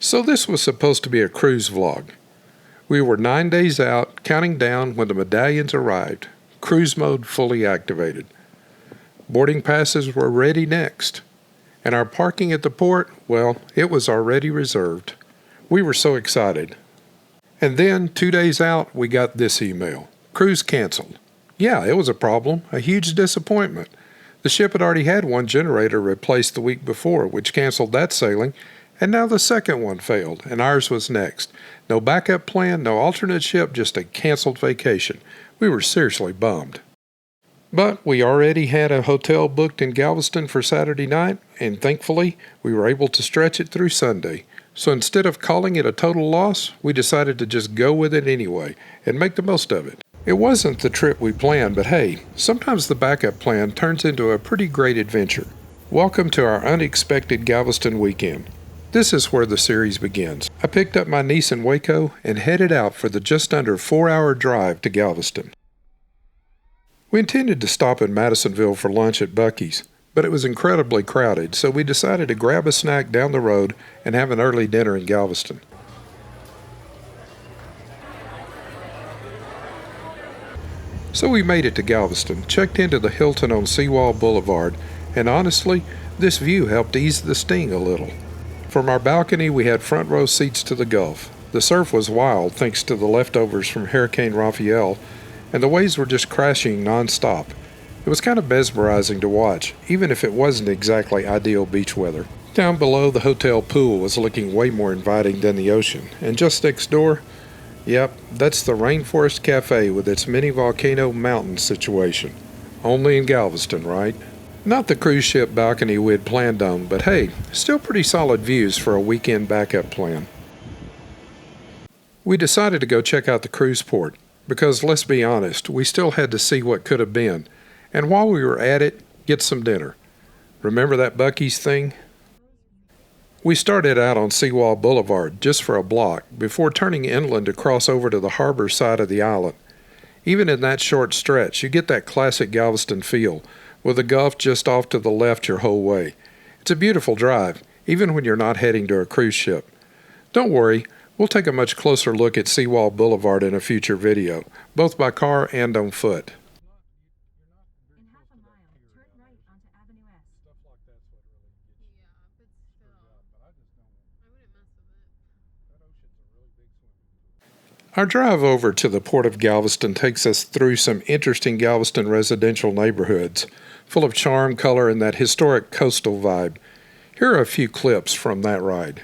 So this was supposed to be a cruise vlog. We were 9 days out, counting down when the medallions arrived. Cruise mode fully activated. Boarding passes were ready next. And our parking at the port, well, it was already reserved. We were so excited. And then, 2 days out, we got this email. Cruise canceled. Yeah, it was a problem, a huge disappointment. The ship had already had one generator replaced the week before, which canceled that sailing, and now the second one failed, and ours was next. No backup plan, no alternate ship, just a canceled vacation. We were seriously bummed. But we already had a hotel booked in Galveston for Saturday night, and thankfully, we were able to stretch it through Sunday. So instead of calling it a total loss, we decided to just go with it anyway and make the most of it. It wasn't the trip we planned, but hey, sometimes the backup plan turns into a pretty great adventure. Welcome to our unexpected Galveston weekend. This is where the series begins. I picked up my niece in Waco and headed out for the just under 4-hour drive to Galveston. We intended to stop in Madisonville for lunch at Buc-ee's, but it was incredibly crowded, so we decided to grab a snack down the road and have an early dinner in Galveston. So we made it to Galveston, checked into the Hilton on Seawall Boulevard, and honestly, this view helped ease the sting a little. From our balcony, we had front row seats to the Gulf. The surf was wild thanks to the leftovers from Hurricane Raphael, and the waves were just crashing non-stop. It was kind of mesmerizing to watch, even if it wasn't exactly ideal beach weather. Down below, the hotel pool was looking way more inviting than the ocean, and just next door, yep, that's the Rainforest Cafe with its mini volcano mountain situation. Only in Galveston, right? Not the cruise ship balcony we had planned on, but hey, still pretty solid views for a weekend backup plan. We decided to go check out the cruise port, because let's be honest, we still had to see what could have been, and while we were at it, get some dinner. Remember that Buc-ee's thing? We started out on Seawall Boulevard just for a block before turning inland to cross over to the harbor side of the island. Even in that short stretch, you get that classic Galveston feel, with the Gulf just off to the left your whole way. It's a beautiful drive, even when you're not heading to a cruise ship. Don't worry, we'll take a much closer look at Seawall Boulevard in a future video, both by car and on foot. In half a mile, turn right onto Avenue S. Our drive over to the Port of Galveston takes us through some interesting Galveston residential neighborhoods, full of charm, color, and that historic coastal vibe. Here are a few clips from that ride.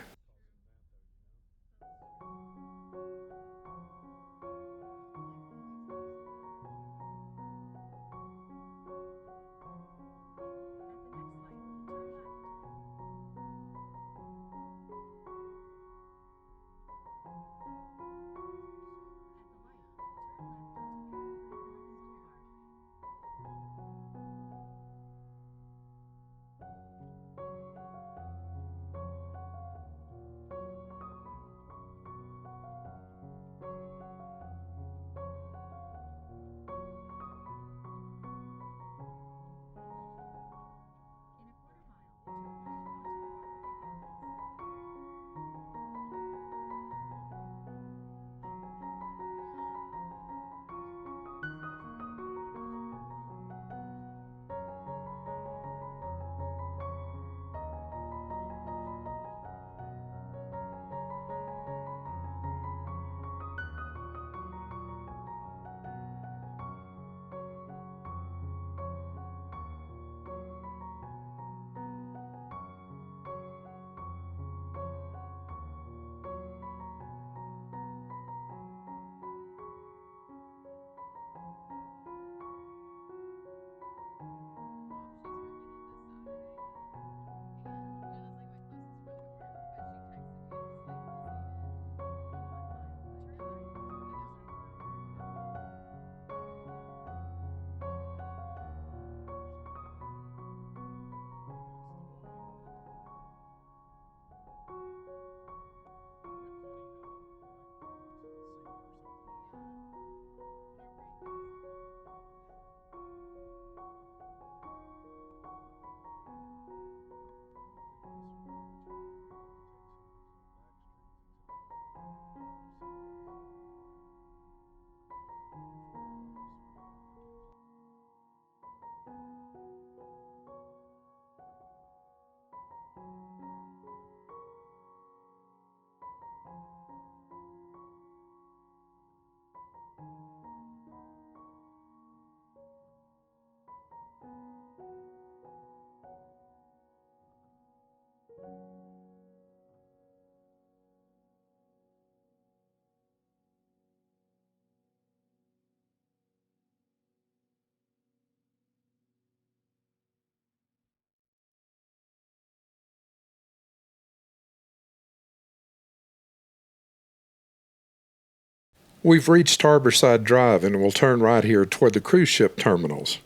We've reached Harborside Drive and will turn right here toward the cruise ship terminals.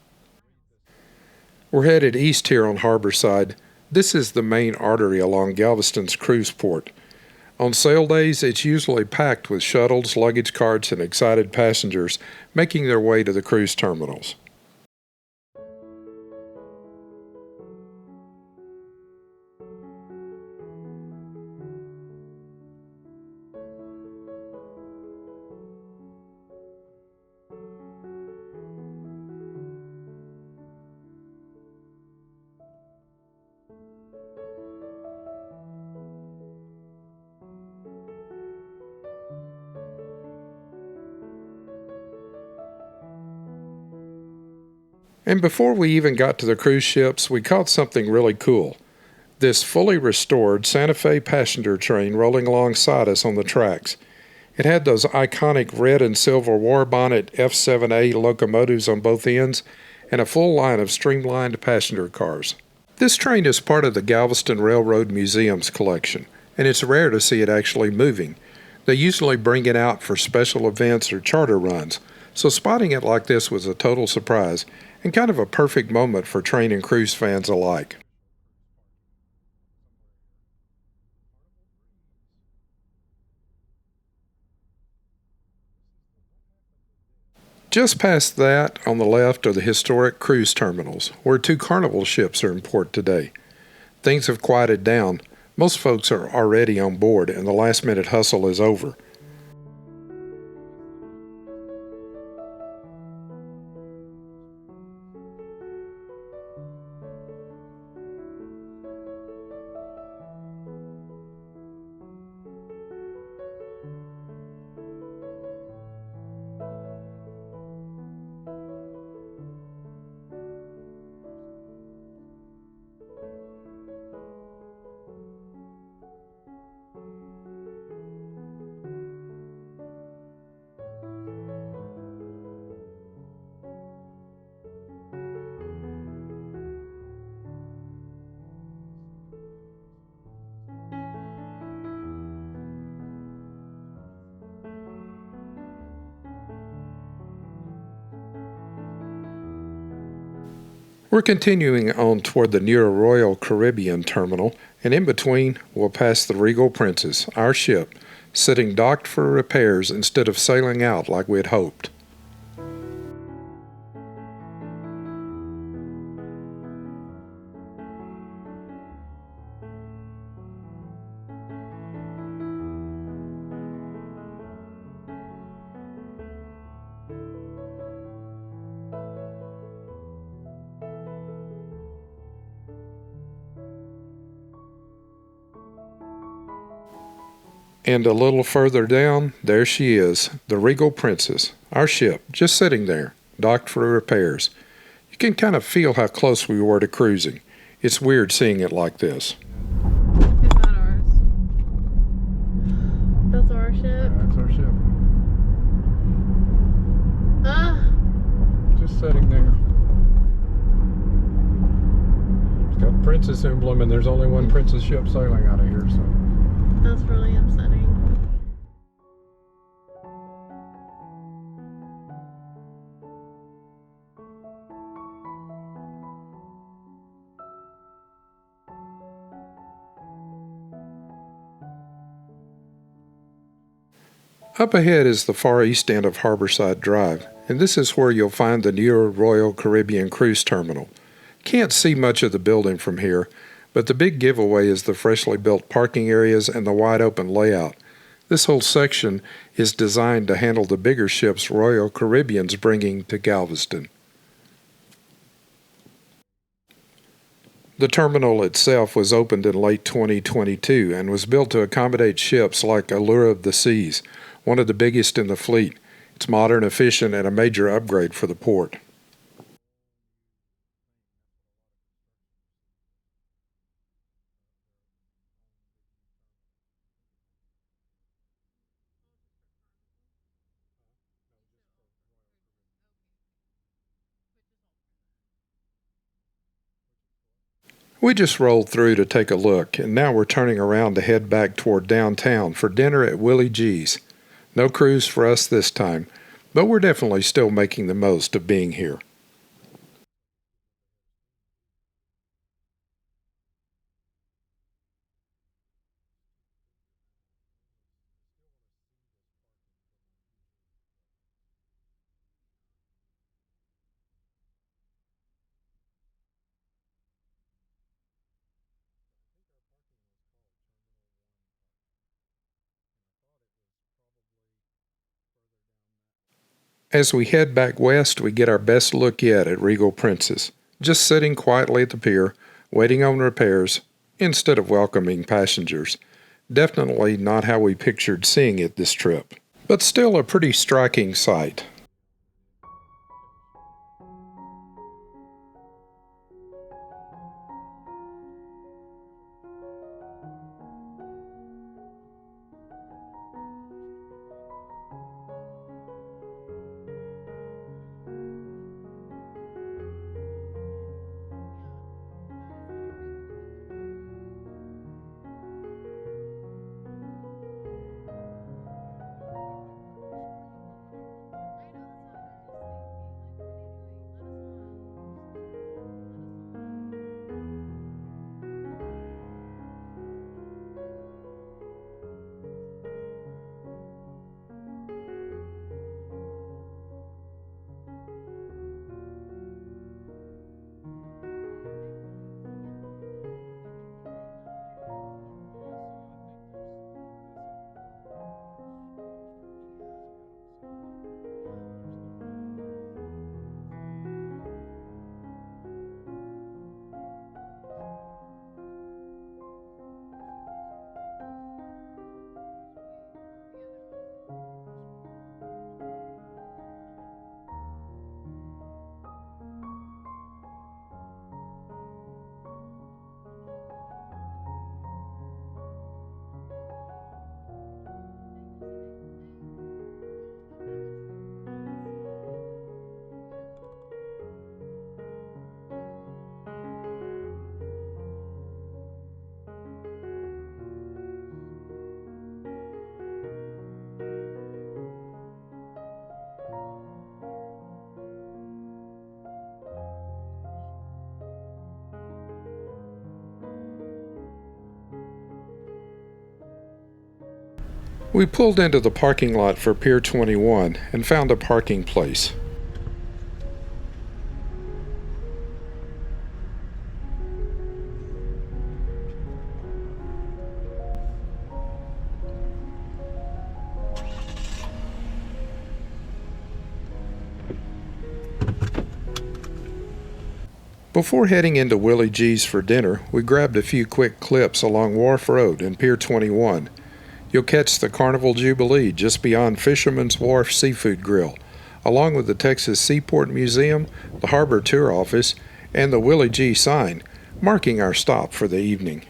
We're headed east here on Harborside. This is the main artery along Galveston's cruise port. On sail days, it's usually packed with shuttles, luggage carts, and excited passengers making their way to the cruise terminals. And before we even got to the cruise ships, we caught something really cool. This fully restored Santa Fe passenger train rolling alongside us on the tracks. It had those iconic red and silver war bonnet F7A locomotives on both ends and a full line of streamlined passenger cars. This train is part of the Galveston Railroad Museum's collection, and it's rare to see it actually moving. They usually bring it out for special events or charter runs, so spotting it like this was a total surprise and kind of a perfect moment for train and cruise fans alike. Just past that, on the left, are the historic cruise terminals, where 2 Carnival ships are in port today. Things have quieted down. Most folks are already on board, and the last-minute hustle is over. We're continuing on toward the near Royal Caribbean terminal, and in between, we'll pass the Regal Princess, our ship, sitting docked for repairs instead of sailing out like we had hoped. And a little further down, there she is, the Regal Princess, our ship, just sitting there, docked for repairs. You can kind of feel how close we were to cruising. It's weird seeing it like this. It's not ours. That's our ship. Yeah, that's our ship. Ah! Just sitting there. It's got Princess emblem, and there's only one Princess ship sailing out of here, so. That's really upsetting. Up ahead is the far east end of Harborside Drive, and this is where you'll find the newer Royal Caribbean Cruise Terminal. Can't see much of the building from here, but the big giveaway is the freshly built parking areas and the wide open layout. This whole section is designed to handle the bigger ships Royal Caribbean's bringing to Galveston. The terminal itself was opened in late 2022 and was built to accommodate ships like Allure of the Seas, one of the biggest in the fleet. It's modern, efficient, and a major upgrade for the port. We just rolled through to take a look, and now we're turning around to head back toward downtown for dinner at Willie G's. No cruise for us this time, but we're definitely still making the most of being here. As we head back west, we get our best look yet at Regal Princess, just sitting quietly at the pier, waiting on repairs, instead of welcoming passengers. Definitely not how we pictured seeing it this trip, but still a pretty striking sight. We pulled into the parking lot for Pier 21 and found a parking place. Before heading into Willie G's for dinner, we grabbed a few quick clips along Wharf Road and Pier 21. You'll catch the Carnival Jubilee just beyond Fisherman's Wharf Seafood Grill, along with the Texas Seaport Museum, the Harbor Tour Office, and the Willie G sign, marking our stop for the evening.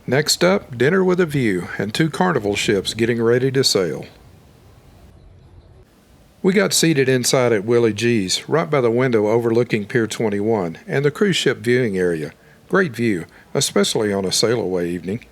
Next up, dinner with a view and 2 Carnival ships getting ready to sail. We got seated inside at Willie G's, right by the window overlooking Pier 21 and the cruise ship viewing area. Great view, especially on a sail-away evening.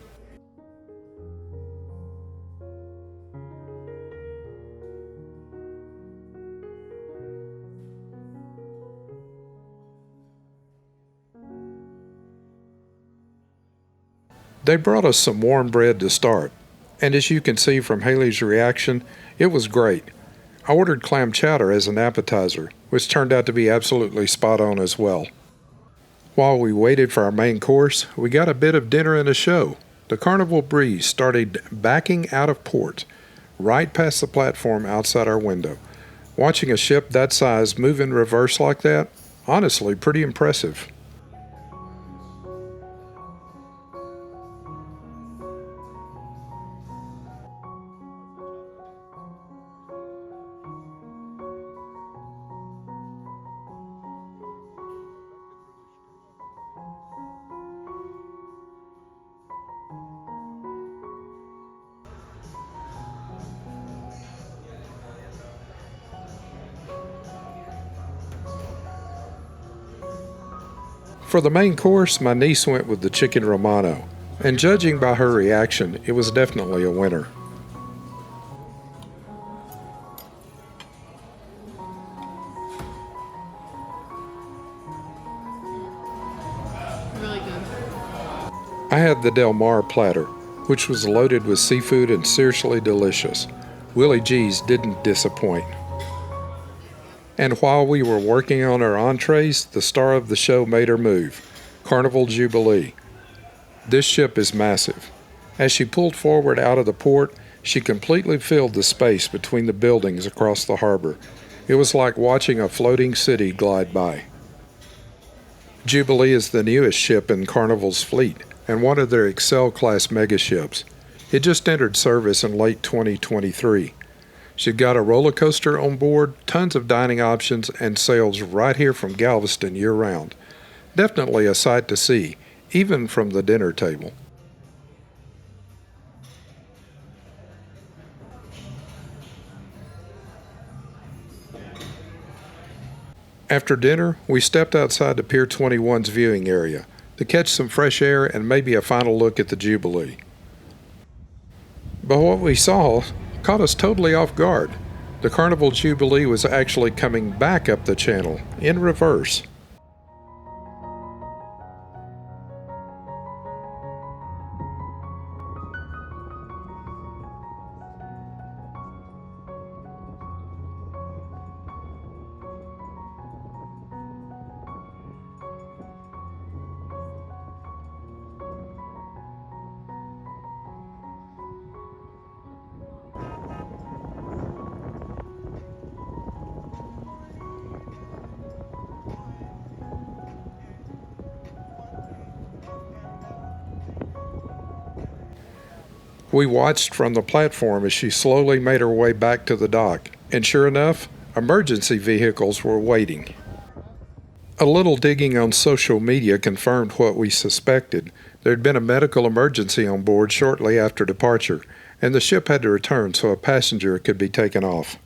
They brought us some warm bread to start, and as you can see from Haley's reaction, it was great. I ordered clam chowder as an appetizer, which turned out to be absolutely spot on as well. While we waited for our main course, we got a bit of dinner and a show. The Carnival breeze started backing out of port, right past the platform outside our window. Watching a ship that size move in reverse like that, honestly pretty impressive. For the main course, my niece went with the chicken romano, and judging by her reaction, it was definitely a winner. Really good. I had the Del Mar platter, which was loaded with seafood and seriously delicious. Willie G's didn't disappoint. And while we were working on our entrees, the star of the show made her move, Carnival Jubilee. This ship is massive. As she pulled forward out of the port, she completely filled the space between the buildings across the harbor. It was like watching a floating city glide by. Jubilee is the newest ship in Carnival's fleet and one of their Excel class megaships. It just entered service in late 2023. She got a roller coaster on board, tons of dining options, and sails right here from Galveston year-round. Definitely a sight to see, even from the dinner table. After dinner, we stepped outside to Pier 21's viewing area to catch some fresh air and maybe a final look at the Jubilee. But what we saw caught us totally off guard. The Carnival Jubilee was actually coming back up the channel, in reverse. We watched from the platform as she slowly made her way back to the dock, and sure enough, emergency vehicles were waiting. A little digging on social media confirmed what we suspected. There had been a medical emergency on board shortly after departure, and the ship had to return so a passenger could be taken off.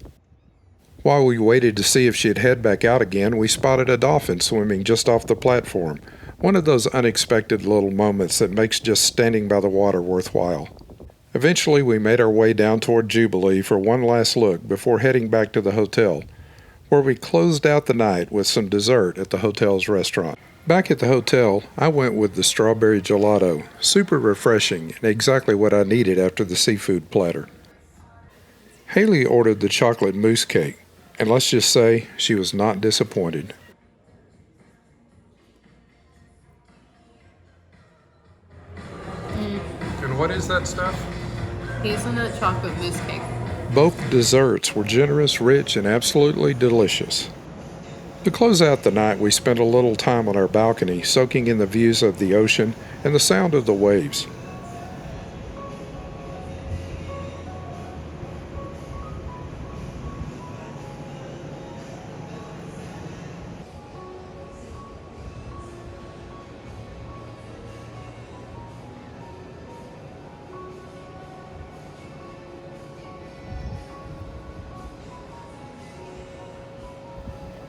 While we waited to see if she'd head back out again, we spotted a dolphin swimming just off the platform, one of those unexpected little moments that makes just standing by the water worthwhile. Eventually, we made our way down toward Jubilee for one last look before heading back to the hotel, where we closed out the night with some dessert at the hotel's restaurant. Back at the hotel, I went with the strawberry gelato, super refreshing and exactly what I needed after the seafood platter. Haley ordered the chocolate mousse cake, and let's just say she was not disappointed. And what is that stuff? Hazelnut chocolate mousse cake. Both desserts were generous, rich, and absolutely delicious. To close out the night, we spent a little time on our balcony, soaking in the views of the ocean and the sound of the waves.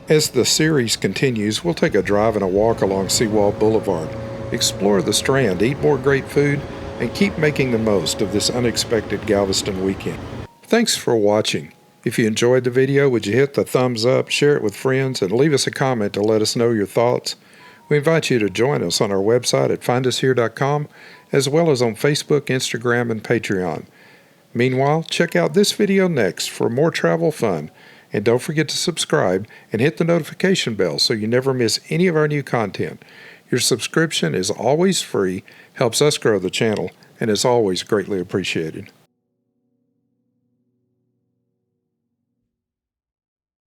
As the series continues, we'll take a drive and a walk along Seawall Boulevard, explore the Strand, eat more great food, and keep making the most of this unexpected Galveston weekend. Thanks for watching. If you enjoyed the video, would you hit the thumbs up, share it with friends, and leave us a comment to let us know your thoughts? We invite you to join us on our website at findushere.com, as well as on Facebook, Instagram, and Patreon. Meanwhile, check out this video next for more travel fun. And don't forget to subscribe and hit the notification bell so you never miss any of our new content. Your subscription is always free, helps us grow the channel, and is always greatly appreciated.